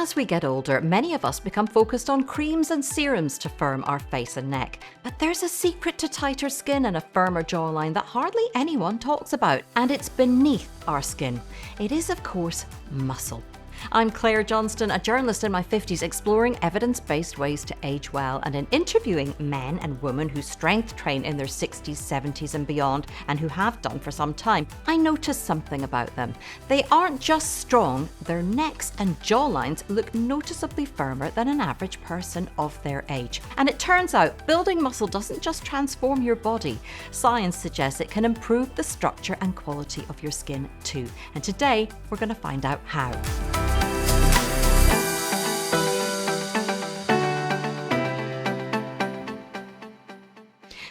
As we get older, many of us become focused on creams and serums to firm our face and neck. But there's a secret to tighter skin and a firmer jawline that hardly anyone talks about, and it's beneath our skin. It is, of course, muscle. I'm Clare Johnston, a journalist in my 50s exploring evidence-based ways to age well, and in interviewing men and women who strength train in their 60s, 70s and beyond, and who have done for some time, I noticed something about them. They aren't just strong, their necks and jawlines look noticeably firmer than an average person of their age. And it turns out building muscle doesn't just transform your body. Science suggests it can improve the structure and quality of your skin too. And today, we're going to find out how.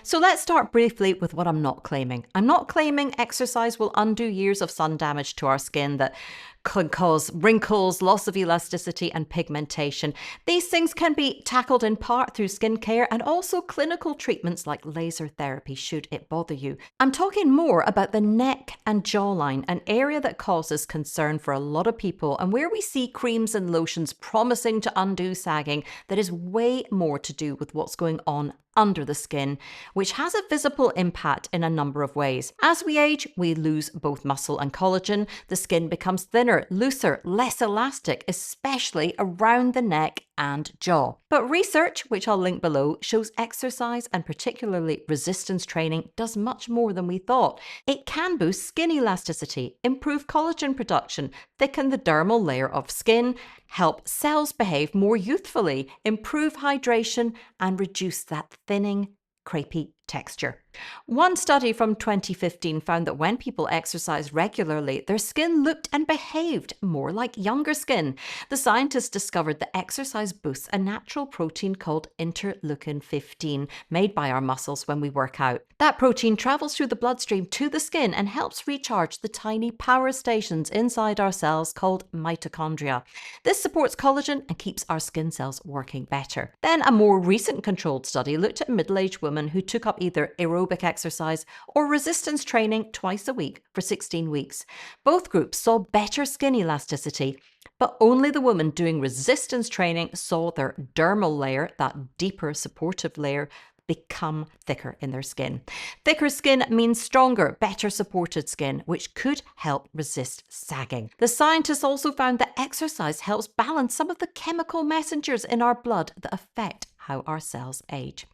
So let's start briefly with what I'm not claiming. I'm not claiming exercise will undo years of sun damage to our skin that can cause wrinkles, loss of elasticity and pigmentation. These things can be tackled in part through skincare and also clinical treatments like laser therapy should it bother you. I'm talking more about the neck and jawline, an area that causes concern for a lot of people and where we see creams and lotions promising to undo sagging that is way more to do with what's going on under the skin, which has a visible impact in a number of ways. As we age, we lose both muscle and collagen. The skin becomes thinner, looser, less elastic, especially around the neck and jaw. But research, which I'll link below, shows exercise and particularly resistance training does much more than we thought. It can boost skin elasticity, improve collagen production, thicken the dermal layer of skin, help cells behave more youthfully, improve hydration, and reduce that thinning, crepey texture. One study from 2015 found that when people exercised regularly, their skin looked and behaved more like younger skin. The scientists discovered that exercise boosts a natural protein called interleukin-15 made by our muscles when we work out. That protein travels through the bloodstream to the skin and helps recharge the tiny power stations inside our cells called mitochondria. This supports collagen and keeps our skin cells working better. Then a more recent controlled study looked at middle-aged women who took up either aerobic exercise or resistance training twice a week for 16 weeks. Both groups saw better skin elasticity, but only the women doing resistance training saw their dermal layer, that deeper supportive layer, become thicker in their skin. Thicker skin means stronger, better supported skin, which could help resist sagging. The scientists also found that exercise helps balance some of the chemical messengers in our blood that affect how our cells age.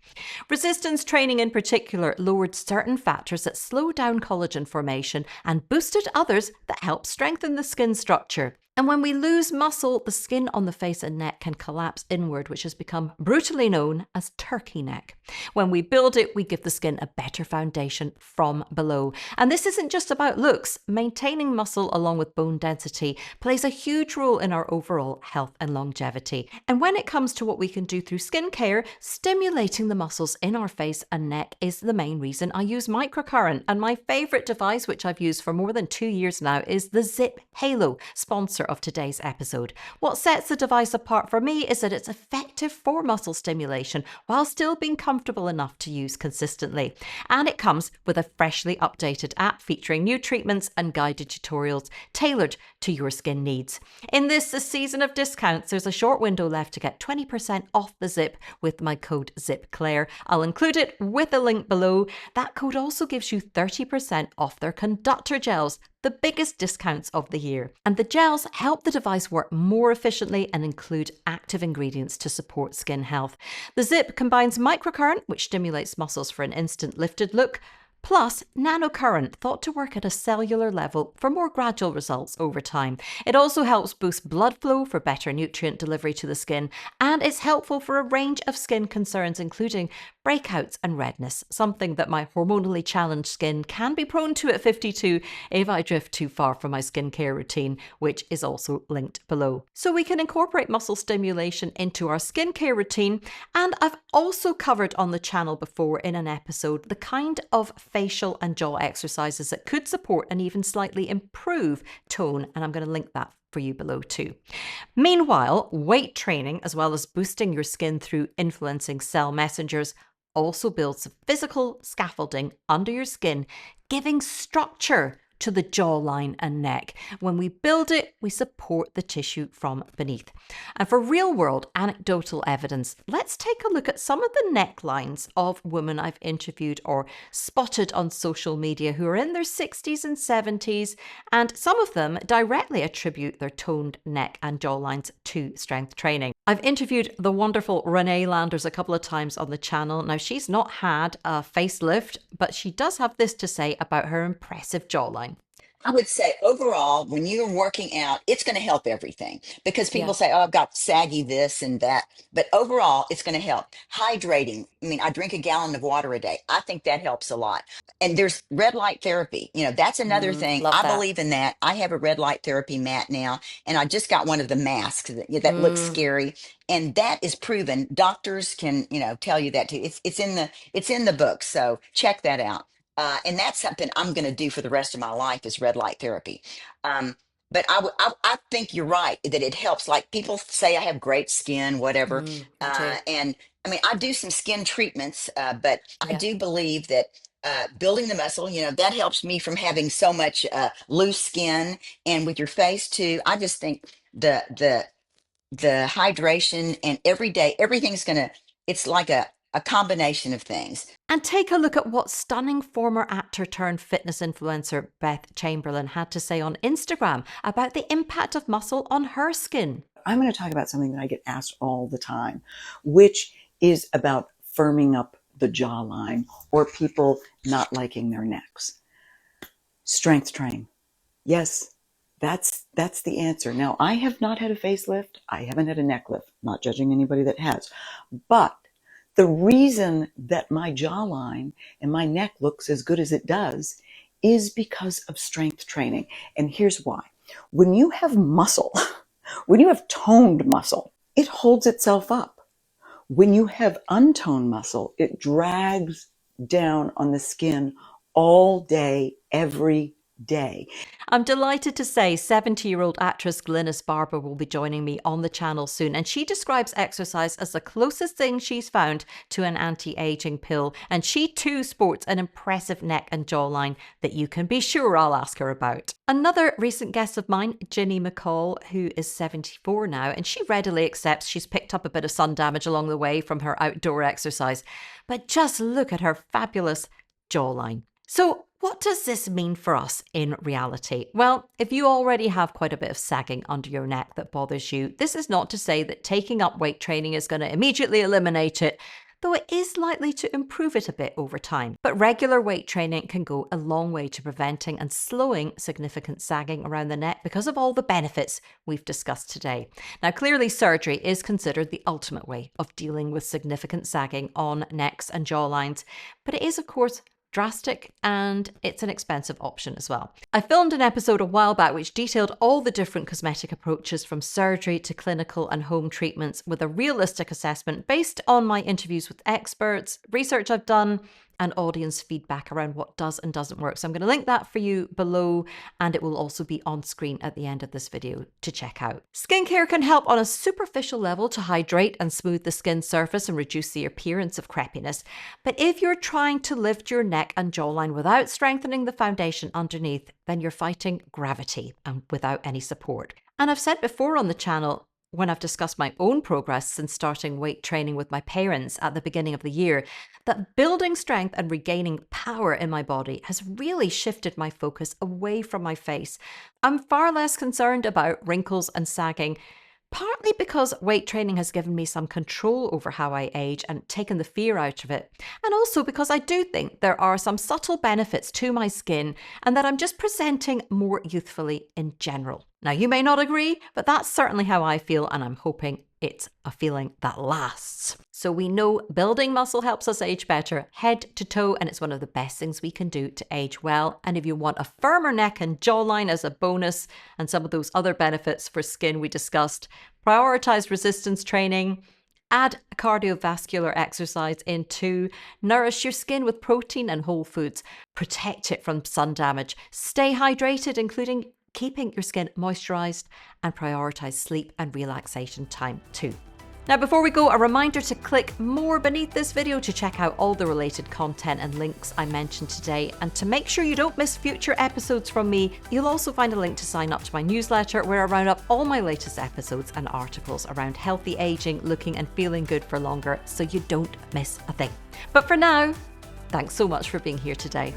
Resistance training in particular lowered certain factors that slow down collagen formation and boosted others that help strengthen the skin structure. And when we lose muscle, the skin on the face and neck can collapse inward, which has become brutally known as turkey neck. When we build it, we give the skin a better foundation from below. And this isn't just about looks. Maintaining muscle along with bone density plays a huge role in our overall health and longevity. And when it comes to what we can do through skincare, stimulating the muscles in our face and neck is the main reason I use microcurrent. And my favorite device, which I've used for more than 2 years now, is the ZIIP Halo, sponsor of today's episode. What sets the device apart for me is that it's effective for muscle stimulation while still being comfortable enough to use consistently. And it comes with a freshly updated app featuring new treatments and guided tutorials tailored to your skin needs. In this season of discounts, there's a short window left to get 20% off the ZIIP with my code ZIIPCLARE. I'll include it with a link below. That code also gives you 30% off their conductor gels, the biggest discounts of the year. And the gels help the device work more efficiently and include active ingredients to support skin health. The ZIIP combines microcurrent, which stimulates muscles for an instant lifted look, plus nanocurrent, thought to work at a cellular level for more gradual results over time. It also helps boost blood flow for better nutrient delivery to the skin, and it's helpful for a range of skin concerns, including breakouts and redness, something that my hormonally challenged skin can be prone to at 52 if I drift too far from my skincare routine, which is also linked below. So we can incorporate muscle stimulation into our skincare routine, and I've also covered on the channel before in an episode the kind of facial and jaw exercises that could support and even slightly improve tone, and I'm going to link that for you below too. Meanwhile, weight training, as well as boosting your skin through influencing cell messengers, also builds physical scaffolding under your skin, giving structure to the jawline and neck. When we build it, we support the tissue from beneath. And for real-world anecdotal evidence, let's take a look at some of the necklines of women I've interviewed or spotted on social media who are in their 60s and 70s, and some of them directly attribute their toned neck and jawlines to strength training. I've interviewed the wonderful Renee Landers a couple of times on the channel. Now, she's not had a facelift, but she does have this to say about her impressive jawline. I would say overall, when you're working out, it's going to help everything because Yeah. people say, oh, I've got saggy this and that. But overall, it's going to help. Hydrating. I mean, I drink a gallon of water a day. I think that helps a lot. And there's red light therapy. That's another thing. Love I that. believe in that. I have a red light therapy mat now, and I just got one of the masks that looks scary. And that is proven. Doctors can, tell you that too. It's in the book. So check that out. And that's something I'm going to do for the rest of my life is red light therapy. Um, but I think you're right that it helps. Like people say I have great skin, whatever. Me too. And I mean, I do some skin treatments, but I Yeah. do believe that building the muscle, that helps me from having so much loose skin. And with your face too, I just think the hydration and every day, everything's going to, it's like a combination of things. And take a look at what stunning former actor turned fitness influencer Beth Chamberlain had to say on Instagram about the impact of muscle on her skin. I'm going to talk about something that I get asked all the time, which is about firming up the jawline or people not liking their necks. Strength training. Yes, that's the answer. Now, I have not had a facelift. I haven't had a neck lift. Not judging anybody that has. But the reason that my jawline and my neck looks as good as it does is because of strength training. And here's why. When you have muscle, when you have toned muscle, it holds itself up. When you have untoned muscle, it drags down on the skin all day, every day. I'm delighted to say 70-year-old actress Glynis Barber will be joining me on the channel soon, and she describes exercise as the closest thing she's found to an anti-aging pill, and she too sports an impressive neck and jawline that you can be sure I'll ask her about. Another recent guest of mine, Ginny McCall, who is 74 now, and she readily accepts she's picked up a bit of sun damage along the way from her outdoor exercise. But just look at her fabulous jawline. So what does this mean for us in reality? Well, if you already have quite a bit of sagging under your neck that bothers you, this is not to say that taking up weight training is going to immediately eliminate it, though it is likely to improve it a bit over time. But regular weight training can go a long way to preventing and slowing significant sagging around the neck because of all the benefits we've discussed today. Now, clearly surgery is considered the ultimate way of dealing with significant sagging on necks and jawlines, but it is, of course, drastic, and it's an expensive option as well. I filmed an episode a while back which detailed all the different cosmetic approaches from surgery to clinical and home treatments with a realistic assessment based on my interviews with experts, research I've done, and audience feedback around what does and doesn't work. So I'm going to link that for you below, and it will also be on screen at the end of this video to check out. Skincare can help on a superficial level to hydrate and smooth the skin surface and reduce the appearance of crepiness. But if you're trying to lift your neck and jawline without strengthening the foundation underneath, then you're fighting gravity and without any support. And I've said before on the channel, when I've discussed my own progress since starting weight training with my parents at the beginning of the year, that building strength and regaining power in my body has really shifted my focus away from my face. I'm far less concerned about wrinkles and sagging, partly because weight training has given me some control over how I age and taken the fear out of it, and also because I do think there are some subtle benefits to my skin and that I'm just presenting more youthfully in general. Now, you may not agree, but that's certainly how I feel, and I'm hoping it's a feeling that lasts. So we know building muscle helps us age better, head to toe, and it's one of the best things we can do to age well. And if you want a firmer neck and jawline as a bonus and some of those other benefits for skin we discussed, prioritize resistance training, add cardiovascular exercise in too, nourish your skin with protein and whole foods, protect it from sun damage, stay hydrated, including keeping your skin moisturized, and prioritize sleep and relaxation time too. Now, before we go, a reminder to click more beneath this video to check out all the related content and links I mentioned today. And to make sure you don't miss future episodes from me, you'll also find a link to sign up to my newsletter where I round up all my latest episodes and articles around healthy aging, looking and feeling good for longer, so you don't miss a thing. But for now, thanks so much for being here today.